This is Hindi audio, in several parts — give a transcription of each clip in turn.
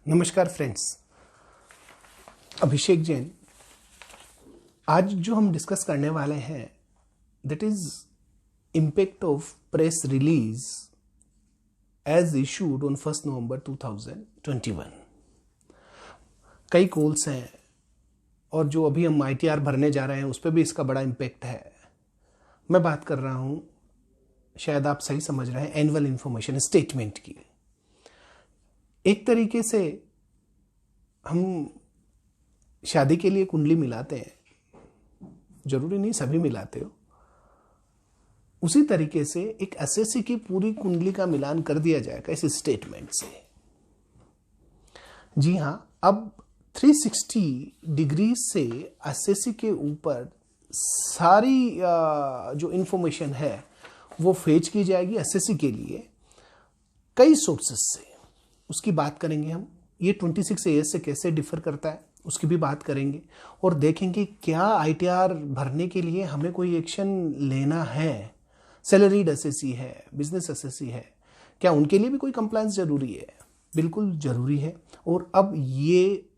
नमस्कार फ्रेंड्स, अभिषेक जैन। आज जो हम डिस्कस करने वाले हैं that is impact of press release as issued on 1 November 2021। कई कॉल्स हैं और जो अभी हम ITR भरने जा रहे हैं उस पर भी इसका बड़ा इम्पैक्ट है। मैं बात कर रहा हूं, शायद आप सही समझ रहे हैं, एनुअल इंफॉर्मेशन स्टेटमेंट की। एक तरीके से हम शादी के लिए कुंडली मिलाते हैं, जरूरी नहीं सभी मिलाते हो, उसी तरीके से एक एसएससी की पूरी कुंडली का मिलान कर दिया जाएगा इस स्टेटमेंट से। जी हां, अब 360 डिग्री से एसएससी के ऊपर सारी जो इंफॉर्मेशन है वो फेच की जाएगी एसएससी के लिए कई सोर्सेस से। उसकी बात करेंगे हम। ये 26 AS से कैसे डिफर करता है उसकी भी बात करेंगे और देखेंगे क्या ITR भरने के लिए हमें कोई एक्शन लेना है। सैलरीड एसएससी है, बिजनेस एसएससी है, क्या उनके लिए भी कोई कंप्लायंस जरूरी है? बिल्कुल जरूरी है। और अब ये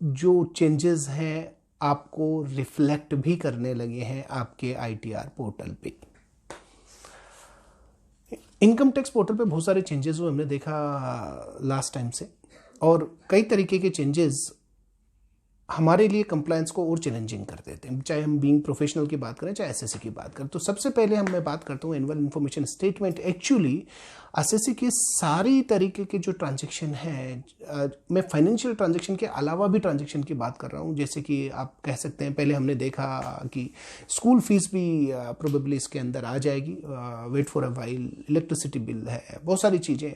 जो चेंजेस हैं आपको रिफ्लेक्ट भी करने लगे हैं आपके ITR पोर्टल पे। इनकम टैक्स पोर्टल पे बहुत सारे चेंजेस हुए, हमने देखा लास्ट टाइम से, और कई तरीके के चेंजेस हमारे लिए कंप्लायंस को और चैलेंजिंग कर देते हैं, चाहे हम बीइंग प्रोफेशनल की बात करें चाहे एसएससी की बात करें। तो सबसे पहले मैं बात करता हूँ annual information statement. Actually SSC के सारी तरीके के जो ट्रांजैक्शन है, मैं फाइनेंशियल ट्रांजैक्शन के अलावा भी ट्रांजैक्शन की बात कर रहा हूँ। जैसे कि आप कह सकते हैं, पहले हमने देखा कि स्कूल फीस भी प्रोबेबली इसके अंदर आ जाएगी, wait for a while, electricity bill है, बहुत सारी चीज़ें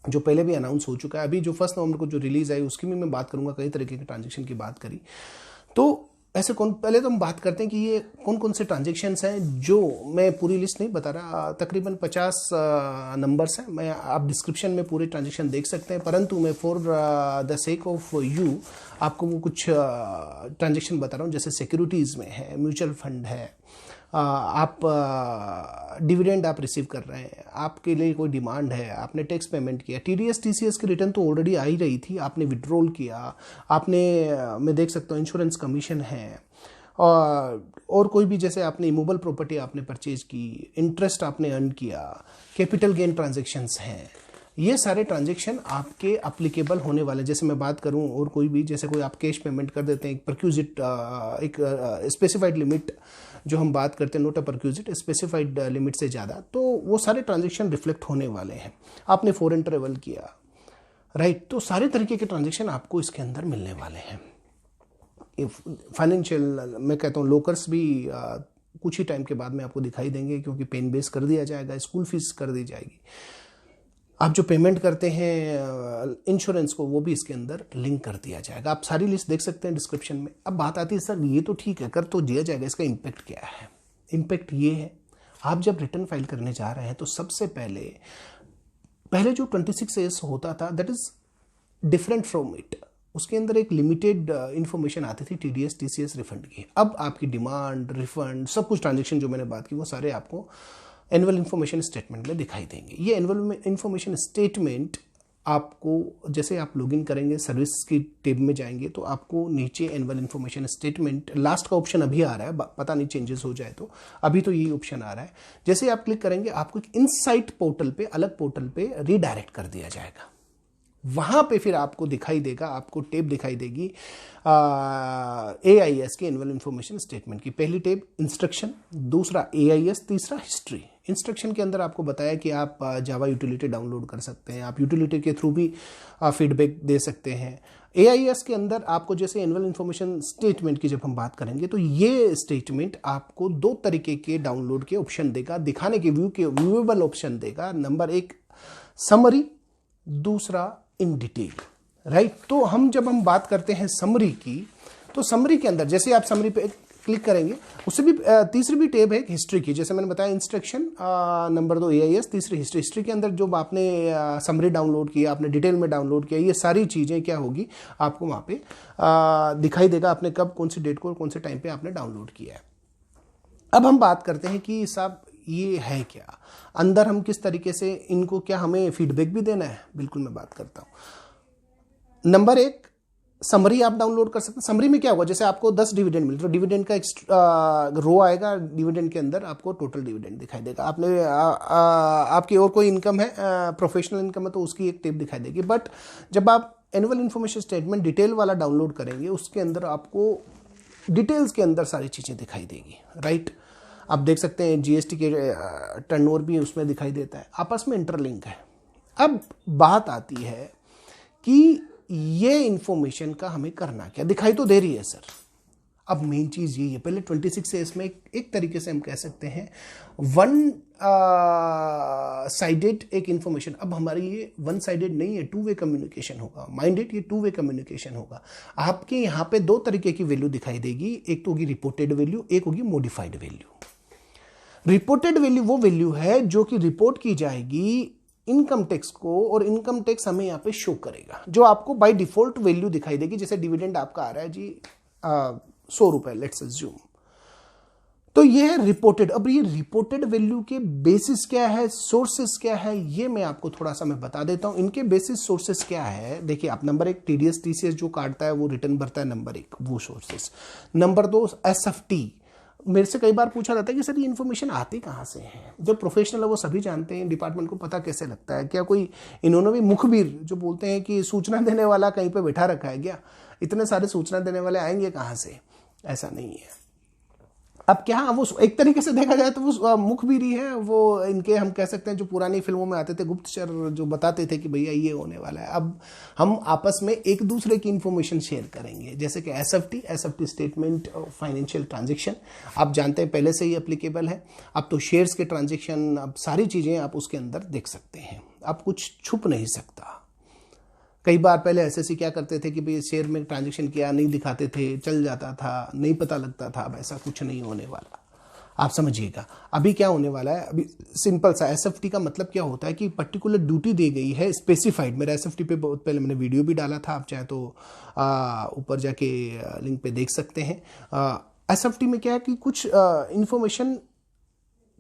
जो पहले भी अनाउंस हो चुका है। अभी जो 1 नवंबर को जो रिलीज आई उसकी भी मैं बात करूंगा, कई तरीके के ट्रांजैक्शन की बात करी। तो ऐसे पहले तो हम बात करते हैं कि ये कौन कौन से ट्रांजैक्शंस हैं, जो मैं पूरी लिस्ट नहीं बता रहा, तकरीबन 50 नंबर्स हैं। मैं आप डिस्क्रिप्शन में पूरे ट्रांजैक्शन देख सकते हैं, परंतु मैं for the sake of you आपको वो कुछ ट्रांजैक्शन बता रहा हूँ। जैसे सिक्योरिटीज़ में है, म्यूचुअल फंड है, आप डिविडेंड आप रिसीव कर रहे हैं, आपके लिए कोई डिमांड है, आपने टैक्स पेमेंट किया, TDS TCS की रिटर्न तो ऑलरेडी आ ही रही थी, आपने विड्रॉल किया, आपने मैं देख सकता हूँ इंश्योरेंस कमीशन है, और कोई भी जैसे आपने इमूवेबल प्रॉपर्टी आपने परचेज की, इंटरेस्ट आपने अर्न किया, कैपिटल गेन ट्रांजेक्शंस हैं। ये सारे ट्रांजैक्शन आपके अप्लीकेबल होने वाले। जैसे मैं बात करूं और कोई भी, जैसे कोई आप कैश पेमेंट कर देते हैं, एक परक्यूजिट, एक स्पेसिफाइड लिमिट जो हम बात करते हैं, नोट अ परक्यूजिट, स्पेसिफाइड लिमिट से ज़्यादा, तो वो सारे ट्रांजैक्शन रिफ्लेक्ट होने वाले हैं। आपने फॉरेन ट्रेवल किया, राइट, तो सारे तरीके के ट्रांजैक्शन आपको इसके अंदर मिलने वाले हैं। फाइनेंशियल मैं कहता हूँ लोकर्स भी कुछ ही टाइम के बाद में आपको दिखाई देंगे, क्योंकि पेन बेस कर दिया जाएगा, स्कूल फीस कर दी जाएगी, आप जो पेमेंट करते हैं इंश्योरेंस को वो भी इसके अंदर लिंक कर दिया जाएगा। आप सारी लिस्ट देख सकते हैं डिस्क्रिप्शन में। अब बात आती है, सर ये तो ठीक है, कर तो दिया जाएगा, इसका इम्पैक्ट क्या है? इम्पैक्ट ये है, आप जब रिटर्न फाइल करने जा रहे हैं तो सबसे पहले जो 26 AS होता था that is different from it. उसके अंदर एक लिमिटेड इंफॉर्मेशन आती थी TDS TCS रिफंड की। अब आपकी डिमांड, रिफंड, सब कुछ ट्रांजेक्शन जो मैंने बात की वो सारे आपको एनुअल इंफॉर्मेशन स्टेटमेंट में दिखाई देंगे। ये एनुअल इंफॉर्मेशन स्टेटमेंट आपको, जैसे आप लॉगिन करेंगे, सर्विस की टेब में जाएंगे तो आपको नीचे एनुअल इंफॉर्मेशन स्टेटमेंट, लास्ट का ऑप्शन अभी आ रहा है, पता नहीं चेंजेस हो जाए तो, अभी तो यही ऑप्शन आ रहा है। जैसे आप क्लिक करेंगे आपको एक इनसाइट पोर्टल पे, अलग पोर्टल पे रीडायरेक्ट कर दिया जाएगा। वहां पे फिर आपको दिखाई देगा, आपको टेब दिखाई देगी AIS की एनुअल इंफॉर्मेशन स्टेटमेंट की। पहली टेब इंस्ट्रक्शन, दूसरा AIS, तीसरा हिस्ट्री। इंस्ट्रक्शन के अंदर आपको बताया कि आप जावा यूटिलिटी डाउनलोड कर सकते हैं, आप यूटिलिटी के थ्रू भी फीडबैक दे सकते हैं। AIS के अंदर आपको, जैसे एनुअल इंफॉर्मेशन स्टेटमेंट की जब हम बात करेंगे तो ये स्टेटमेंट आपको 2 तरीके के डाउनलोड के ऑप्शन देगा, दिखाने के व्यूएबल ऑप्शन देगा। नंबर 1 समरी, दूसरा इन डिटेल, राइट। तो जब हम बात करते हैं समरी की, तो समरी के अंदर जैसे आप समरी पे क्लिक करेंगे, उससे भी तीसरी भी टेब है हिस्ट्री की। जैसे मैंने बताया इंस्ट्रक्शन, नंबर 2 AIS, तीसरी हिस्ट्री। हिस्ट्री के अंदर जो आपने समरी डाउनलोड किया, आपने डिटेल में डाउनलोड किया, ये सारी चीज़ें क्या होगी आपको वहाँ पे दिखाई देगा, आपने कब, कौन सी डेट को, कौन से टाइम पे आपने डाउनलोड किया है। अब हम बात करते हैं कि साहब ये है क्या, अंदर हम किस तरीके से इनको, क्या हमें फीडबैक भी देना है? बिल्कुल मैं बात करता हूँ। नंबर एक, समरी आप डाउनलोड कर सकते हैं। समरी में क्या होगा, जैसे आपको 10 डिविडेंड मिल तो डिविडेंड का रो आएगा, डिविडेंड के अंदर आपको टोटल डिविडेंड दिखाई देगा। आपने आपकी और कोई इनकम है, प्रोफेशनल इनकम है, तो उसकी एक टेप दिखाई देगी। बट जब आप एनुअल इन्फॉर्मेशन स्टेटमेंट डिटेल वाला डाउनलोड करेंगे, उसके अंदर आपको डिटेल्स के अंदर सारी चीज़ें दिखाई देगी, राइट। आप देख सकते हैं जीएसटी के टर्नओवर भी उसमें दिखाई देता है, आपस में इंटरलिंक है। अब बात आती है कि ये इंफॉर्मेशन का हमें करना क्या, दिखाई तो दे रही है सर। अब मेन चीज यही है, पहले 26 से इसमें एक तरीके से हम कह सकते हैं वन साइडेड एक इंफॉर्मेशन। अब हमारी ये वन साइडेड नहीं है, टू वे कम्युनिकेशन होगा। माइंडेड, ये टू वे कम्युनिकेशन होगा। आपके यहाँ पे दो तरीके की वैल्यू दिखाई देगी, एक तो होगी रिपोर्टेड वैल्यू, एक होगी मॉडिफाइड वैल्यू। रिपोर्टेड वैल्यू वो वैल्यू है जो कि रिपोर्ट की जाएगी इनकम टैक्स को, और इनकम टैक्स हमें यहाँ पे शो करेगा, जो आपको बाय डिफॉल्ट वैल्यू दिखाई देगी। जैसे डिविडेंड आपका आ रहा है जी 100 रुपए, लेट्स अज्यूम, तो ये है रिपोर्टेड। अब ये रिपोर्टेड वैल्यू के बेसिस क्या है, सोर्सेस क्या है, ये मैं आपको थोड़ा सा मैं बता देता हूं। इनके बेसिस सोर्सेस क्या है, देखिए आप, नंबर एक टीडीएस टीसीएस जो काटता है वो रिटर्न भरता है, नंबर एक वो सोर्सेस। नंबर दो एसएफटी। मेरे से कई बार पूछा जाता है कि सर ये इन्फॉर्मेशन आती कहाँ से है। जो प्रोफेशनल है वो सभी जानते हैं, डिपार्टमेंट को पता कैसे लगता है। क्या कोई इन्होंने भी मुखबिर जो बोलते हैं कि सूचना देने वाला कहीं पे बैठा रखा है क्या, इतने सारे सूचना देने वाले आएंगे कहाँ से, ऐसा नहीं है। अब क्या, वो एक तरीके से देखा जाए तो वो मुखबिरी है, वो इनके हम कह सकते हैं जो पुरानी फिल्मों में आते थे गुप्तचर, जो बताते थे कि भैया ये होने वाला है। अब हम आपस में एक दूसरे की इंफॉर्मेशन शेयर करेंगे, जैसे कि एसएफटी स्टेटमेंट फाइनेंशियल ट्रांजेक्शन आप जानते हैं पहले से ही एप्लीकेबल है। अब तो शेयर्स के ट्रांजेक्शन, अब सारी चीज़ें आप उसके अंदर देख सकते हैं, अब कुछ छुप नहीं सकता। कई बार पहले एसएससी क्या करते थे कि भाई शेयर में ट्रांजैक्शन किया, नहीं दिखाते थे, चल जाता था, नहीं पता लगता था। अब ऐसा कुछ नहीं होने वाला, आप समझिएगा। अभी क्या होने वाला है, अभी सिंपल सा एसएफटी का मतलब क्या होता है कि पर्टिकुलर ड्यूटी दी गई है स्पेसिफाइड। मेरा एसएफटी पे बहुत पहले मैंने वीडियो भी डाला था, आप चाहे तो ऊपर जाके लिंक पे देख सकते हैं। एसएफटी में क्या है कि कुछ इंफॉर्मेशन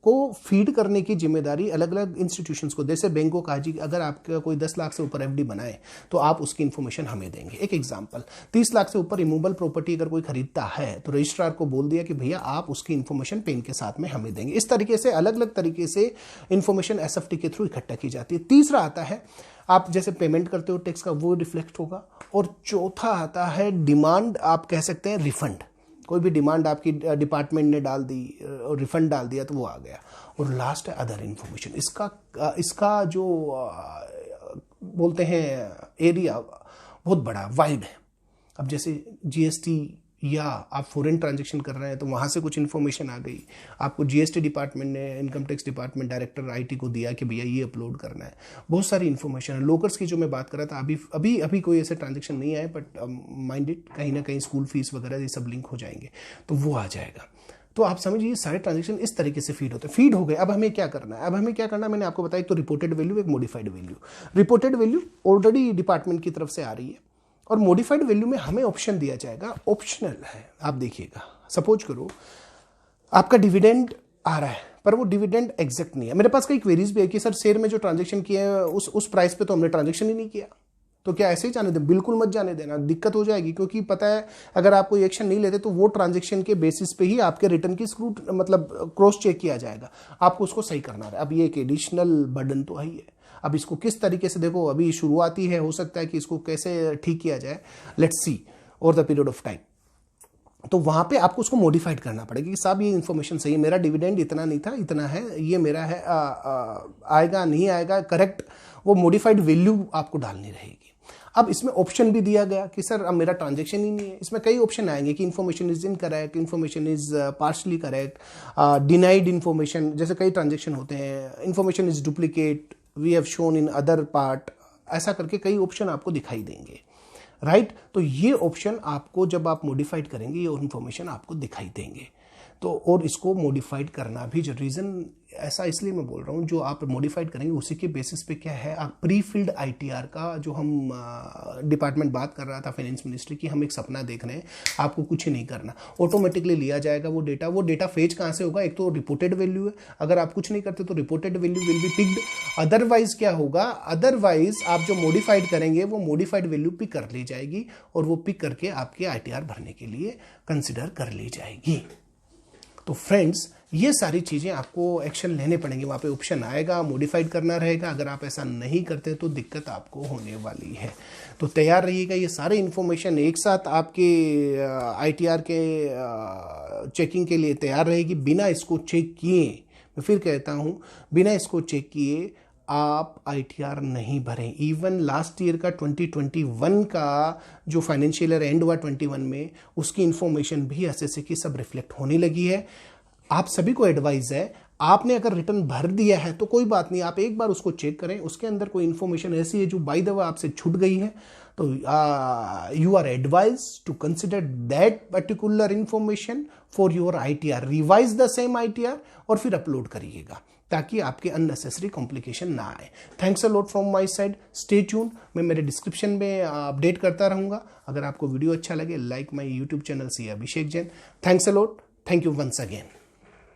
को फीड करने की जिम्मेदारी अलग अलग इंस्टीट्यूशंस को, जैसे बैंकों का जी, अगर आपका कोई 10 लाख से ऊपर एफडी बनाए तो आप उसकी इन्फॉर्मेशन हमें देंगे। एक एग्जांपल, 30 लाख से ऊपर रिमूवेबल प्रॉपर्टी अगर कोई खरीदता है तो रजिस्ट्रार को बोल दिया कि भैया आप उसकी इन्फॉर्मेशन पेन के साथ में हमें देंगे। इस तरीके से अलग अलग तरीके से इन्फॉर्मेशन एसएफटी के थ्रू इकट्ठा की जाती है। तीसरा आता है आप जैसे पेमेंट करते हो टैक्स का, वो रिफ्लेक्ट होगा। और चौथा आता है डिमांड, आप कह सकते हैं रिफंड। कोई भी डिमांड आपकी डिपार्टमेंट ने डाल दी और रिफंड डाल दिया तो वो आ गया। और लास्ट है अदर इन्फॉर्मेशन। इसका जो बोलते हैं एरिया बहुत बड़ा, वाइड है। अब जैसे जीएसटी या आप फॉरेन ट्रांजैक्शन कर रहे हैं तो वहाँ से कुछ इन्फॉर्मेशन आ गई, आपको जीएसटी डिपार्टमेंट ने, income tax department director IT को दिया कि भैया ये अपलोड करना है। बहुत सारी इन्फॉर्मेशन है। लोकर्स की जो मैं बात कर रहा था, अभी कोई ऐसे ट्रांजैक्शन नहीं आए, बट माइंड इट, कहीं ना कहीं स्कूल फीस वगैरह ये सब लिंक हो जाएंगे तो वो आ जाएगा। तो आप समझिए सारे ट्रांजैक्शन इस तरीके से फीड होते हैं। फीड हो गए, अब हमें क्या करना है, मैंने आपको बताया, एक तो रिपोर्टेड वैल्यू, एक modified value. Reported value already department की तरफ से आ रही है, और मॉडिफाइड वैल्यू में हमें ऑप्शन दिया जाएगा, ऑप्शनल है। आप देखिएगा, सपोज करो आपका डिविडेंड आ रहा है पर वो डिविडेंड एग्जैक्ट नहीं है। मेरे पास कई क्वेरीज भी है कि सर शेयर में जो ट्रांजैक्शन किए हैं उस प्राइस पे तो हमने ट्रांजैक्शन ही नहीं किया, तो क्या ऐसे ही जाने दें? बिल्कुल मत जाने देना, दिक्कत हो जाएगी। क्योंकि पता है अगर आप कोई एक्शन नहीं लेते तो वो ट्रांजैक्शन के बेसिस पे ही आपके रिटर्न की क्रॉस चेक किया जाएगा, आपको उसको सही करना है। अब ये एक एडिशनल बर्डन तो है ही है। अब इसको किस तरीके से, देखो अभी शुरुआती है, हो सकता है कि इसको कैसे ठीक किया जाए, let's see over the period of time. तो वहां पे आपको उसको मॉडिफाइड करना पड़ेगा कि साहब ये इन्फॉर्मेशन सही है, मेरा डिविडेंड इतना नहीं था, इतना है, ये मेरा है, आएगा नहीं आएगा, करेक्ट वो मॉडिफाइड वैल्यू आपको डालनी रहेगी। अब इसमें ऑप्शन भी दिया गया कि सर अब मेरा ट्रांजैक्शन ही नहीं है। इसमें कई ऑप्शन आएंगे कि information is incorrect, information is partially correct, denied information, जैसे कई ट्रांजैक्शन होते हैं, information is duplicate, we have shown in other part, ऐसा करके कई ऑप्शन आपको दिखाई देंगे, राइट। तो ये ऑप्शन आपको जब आप मॉडिफाइड करेंगे ये इन्फॉर्मेशन आपको दिखाई देंगे। तो और इसको मॉडिफाइड करना भी जो रीज़न ऐसा इसलिए मैं बोल रहा हूँ, जो आप मॉडिफाइड करेंगे उसी के बेसिस पे क्या है, आप प्री फिल्ड आईटीआर का जो हम डिपार्टमेंट बात कर रहा था फाइनेंस मिनिस्ट्री की, हम एक सपना देख रहे हैं, आपको कुछ नहीं करना, ऑटोमेटिकली लिया जाएगा वो डेटा फेच कहाँ से होगा, एक तो रिपोर्टेड वैल्यू है, अगर आप कुछ नहीं करते तो reported value will be picked, otherwise क्या होगा, अदरवाइज आप जो मॉडिफाइड करेंगे वो मॉडिफाइड वैल्यू पिक कर ली जाएगी और वो पिक करके आपके आईटीआर भरने के लिए कंसिडर कर ली जाएगी। तो फ्रेंड्स, ये सारी चीज़ें आपको एक्शन लेने पड़ेंगे, वहाँ पे ऑप्शन आएगा, मॉडिफाइड करना रहेगा, अगर आप ऐसा नहीं करते तो दिक्कत आपको होने वाली है। तो तैयार रहिएगा, ये सारे इन्फॉर्मेशन एक साथ आपके आईटीआर के चेकिंग के लिए तैयार रहेगी। बिना इसको चेक किए, मैं फिर कहता हूँ, बिना इसको चेक किए आप आईटीआर नहीं भरें। इवन लास्ट ईयर का 2021 का जो फाइनेंशियल ईयर एंड हुआ 21 में, उसकी इन्फॉर्मेशन भी एसएससी की सब रिफ्लेक्ट होने लगी है। आप सभी को एडवाइस है, आपने अगर रिटर्न भर दिया है तो कोई बात नहीं, आप एक बार उसको चेक करें, उसके अंदर कोई इन्फॉर्मेशन ऐसी है जो बाय द वे आपसे छूट गई है तो you are advise to consider that particular information for your ITR, revise the same ITR और फिर अपलोड करिएगा ताकि आपके अननेसेसरी कॉम्प्लिकेशन ना आए। Thanks a lot from my side, stay tune, मैं मेरे डिस्क्रिप्शन में अपडेट करता रहूँगा। अगर आपको वीडियो अच्छा लगे, like my YouTube channel C Abhishek Jain. Thanks a lot, thank you once again.